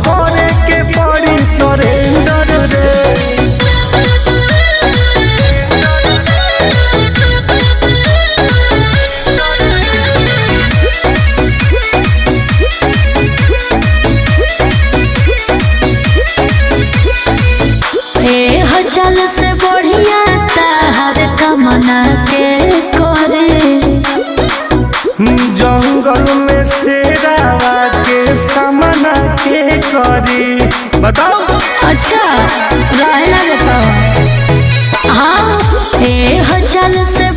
करे के पड़ी सरेंडर रे। चल से बढ़िया ताहर कमना के करे जंगल में शेरावा के सामना के करी। बताओ अच्छा रहना देता हाँ। चल से